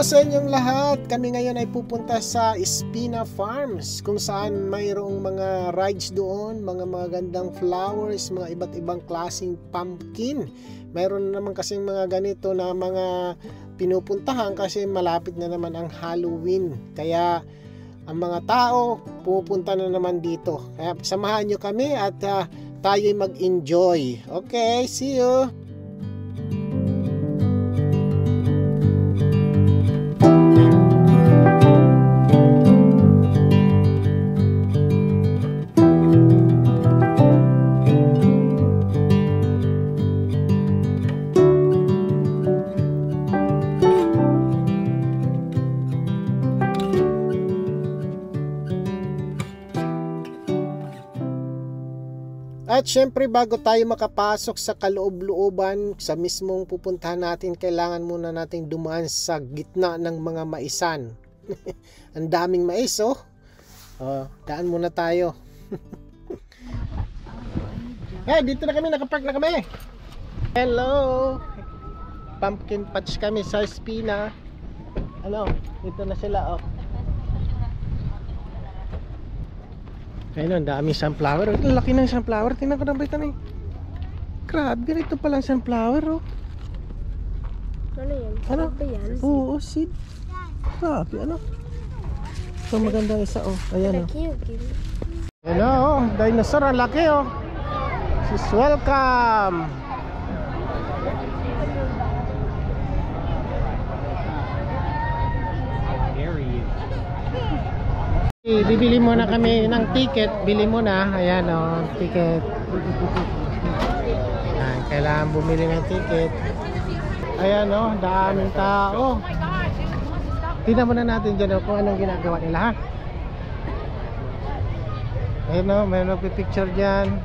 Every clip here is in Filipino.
sa inyong lahat. Kami ngayon ay pupunta sa Espina Farms kung saan mayroong mga rides doon, mga magandang flowers, mga iba't ibang klaseng pumpkin. Mayroon naman kasing mga ganito na mga pinupuntahan kasi malapit na naman ang Halloween. Kaya ang mga tao pupunta na naman dito. Kaya samahan nyo kami at tayo'y mag-enjoy. Okay, see you! At syempre bago tayo makapasok sa kaloob-looban sa mismong pupuntahan natin, kailangan muna nating dumaan sa gitna ng mga maisan. Ang daming mais oh. Daan muna tayo. Dito na kami, nakapark na kami. Hello. Pumpkin patch kami sa Espina. Dito na sila oh. Ayun, ang daming sunflower. Ang laki ng sunflower. Tingnan ko na ba ito na eh. Grabe, ganito palang sunflower oh. Ano yan? Ano? Ba yan? Oo, seed. Grabe, ano? So maganda isa oh. Ayan oh. Ayan oh, dinosaur. Ang laki oh. Sis, welcome. Bibili muna kami ng ticket. Bili muna. Ayan o, ticket. Kailangan bumili ng ticket. Ayan o, daming tao. Tingnan muna natin dyan o kung anong ginagawa nila ha. Ayan o, may nagpipicture dyan.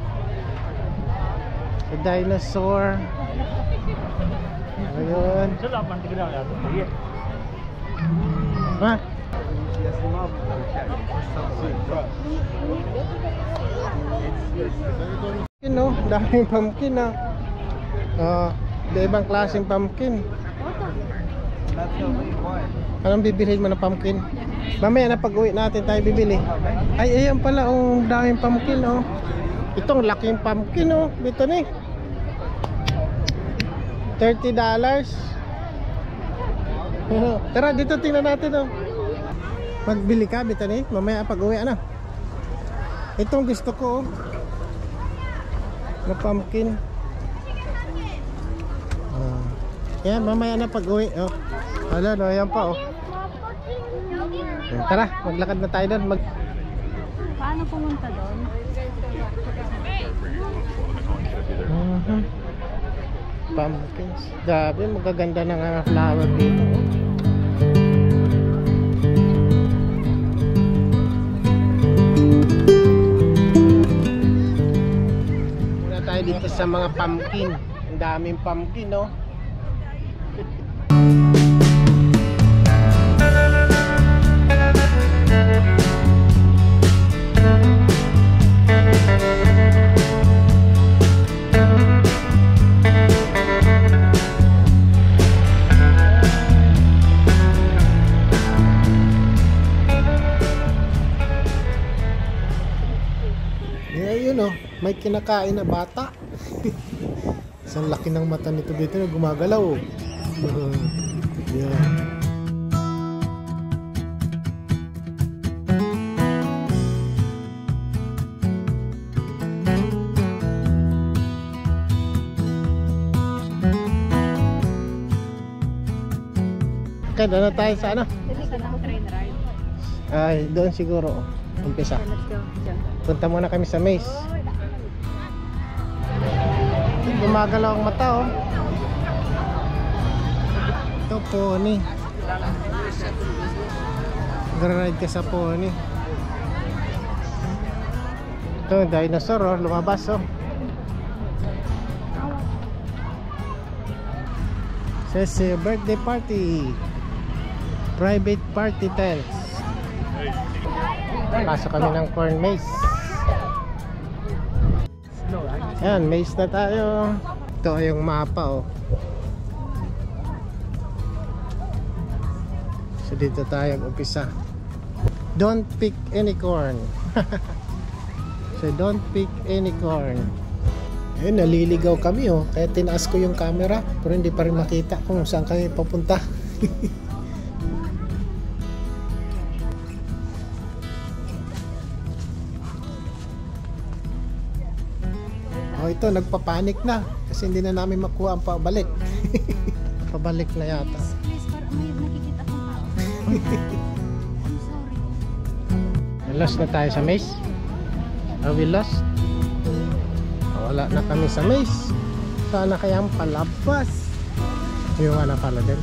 The dinosaur. Ayun. Ha? You know, daming pumpkin ah. Ibang klaseng pumpkin. Anong bibilhin mo ng pumpkin? Mamaya na pag-uwi natin tayo bibili. Ay, ayan pala ang daming pumpkin oh. Itong laking pumpkin oh. Dito ni $30. Tara dito tingnan natin oh. Magbili ka, Bitani, mamaya pag-uwi ano. Itong gusto ko na pumpkin. Yan, mamaya na pag-uwi oh. Hala, no, yan pa oh. Tara, maglakad na tayo doon. Paano pumunta doon? Pumpkins. Grabe, magaganda ng flower dito oh. Dito sa mga pumpkin. Ang daming pumpkin no. Ayun oh, may kinakain na bata. Isang laki ng mata nito dito na gumagalaw oh. Yeah. Okay, doon na tayo sa ano? Ay, doon siguro umpisa. Punta muna kami sa maze. Gumagalaw ang mata oh. Ito pony. Gra-ride ka sa pony. Ito dinosaur oh, lumabas oh. Says birthday party. Private party tents. Pasok kami ng corn maze. Ayan, maze na tayo. Ito yung mapa oh. So dito tayo umpisa. Don't pick any corn. So don't pick any corn. Eh, naliligaw kami oh. Kaya tinaas ko yung camera. Pero hindi pa rin makita kung saan kami papunta. Oh, ito nagpapanik na. Kasi hindi na namin makuha ang pabalik. Pabalik na yata. Please, para may nakikita kong tao. I'm sorry. Lost na tayo sa maze. Are we lost? Wala na kami sa maze. Sana kayang palabas. Yung wala pala din.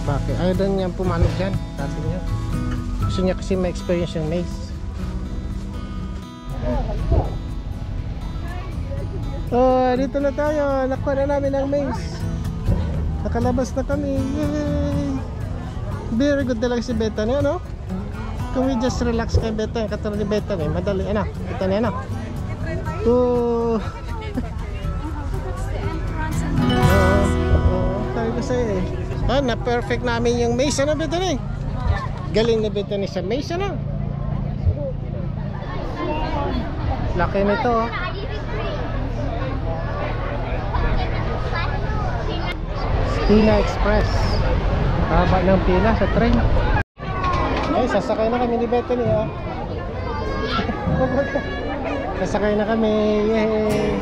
Bakit? Ayaw din niya pumanok dyan. Sabi niya. Gusto niya kasi ma-experience yung maze. Oh, dito na tayo. Nakuha na namin ang maze. Nakalabas na kami. Yay! Very good talaga si Bethany, ano? Kung we just relax kay Bethany, katulad ni Bethany, madali, ano? Bethany, ano? Sabi ko sa'yo eh. Ah, na-perfect namin yung maze, ano Bethany? Galing ni Bethany sa maze, ano? Laki nito, oh. Spina Express. Haba ng pila sa train. Ay, sasakay na kami ni Bethany, oh. Sasakay na kami. Yay!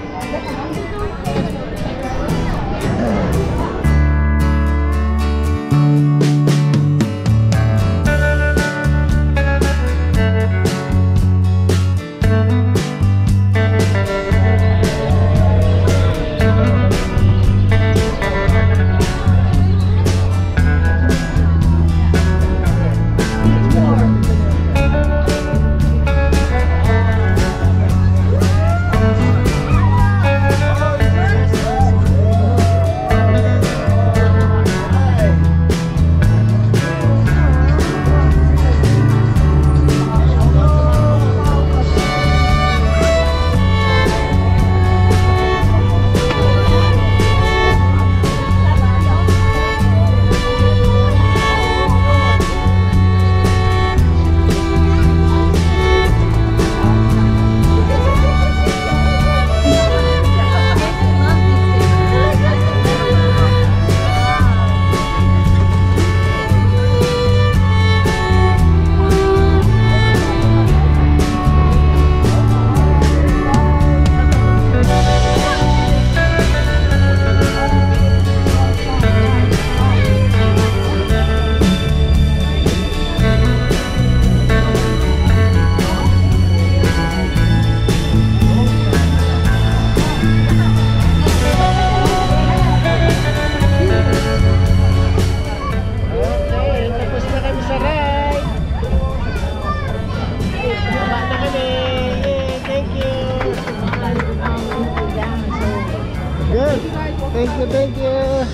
Thank you.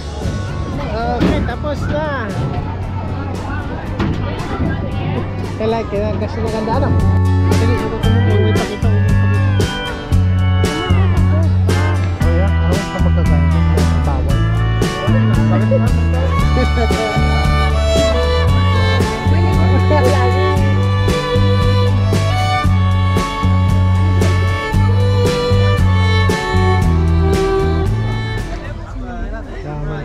Okay, tapos na. I like it. Kasi maganda, ano? Sige, may pakita. Oh yeah? Ako ka magkagaya. Bawal.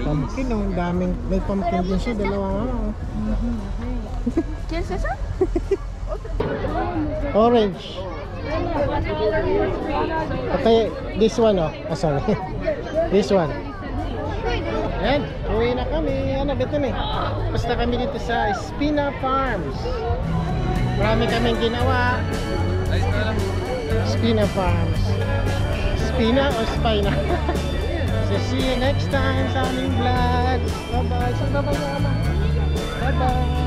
Pumpkin, oh, daming, may pumpkin din siya, dalawa. ¿Quieres eso? Orange. Okay, this one, oh. Ah, sorry. This one. Ayan, uwi na kami. Ano, beto na eh. Basta kami dito sa Spina Farms. Marami kaming ginawa. Spina Farms. Spina o Spina? So see you next time sa aming vlog. Bye bye. So bye bye. Bye bye.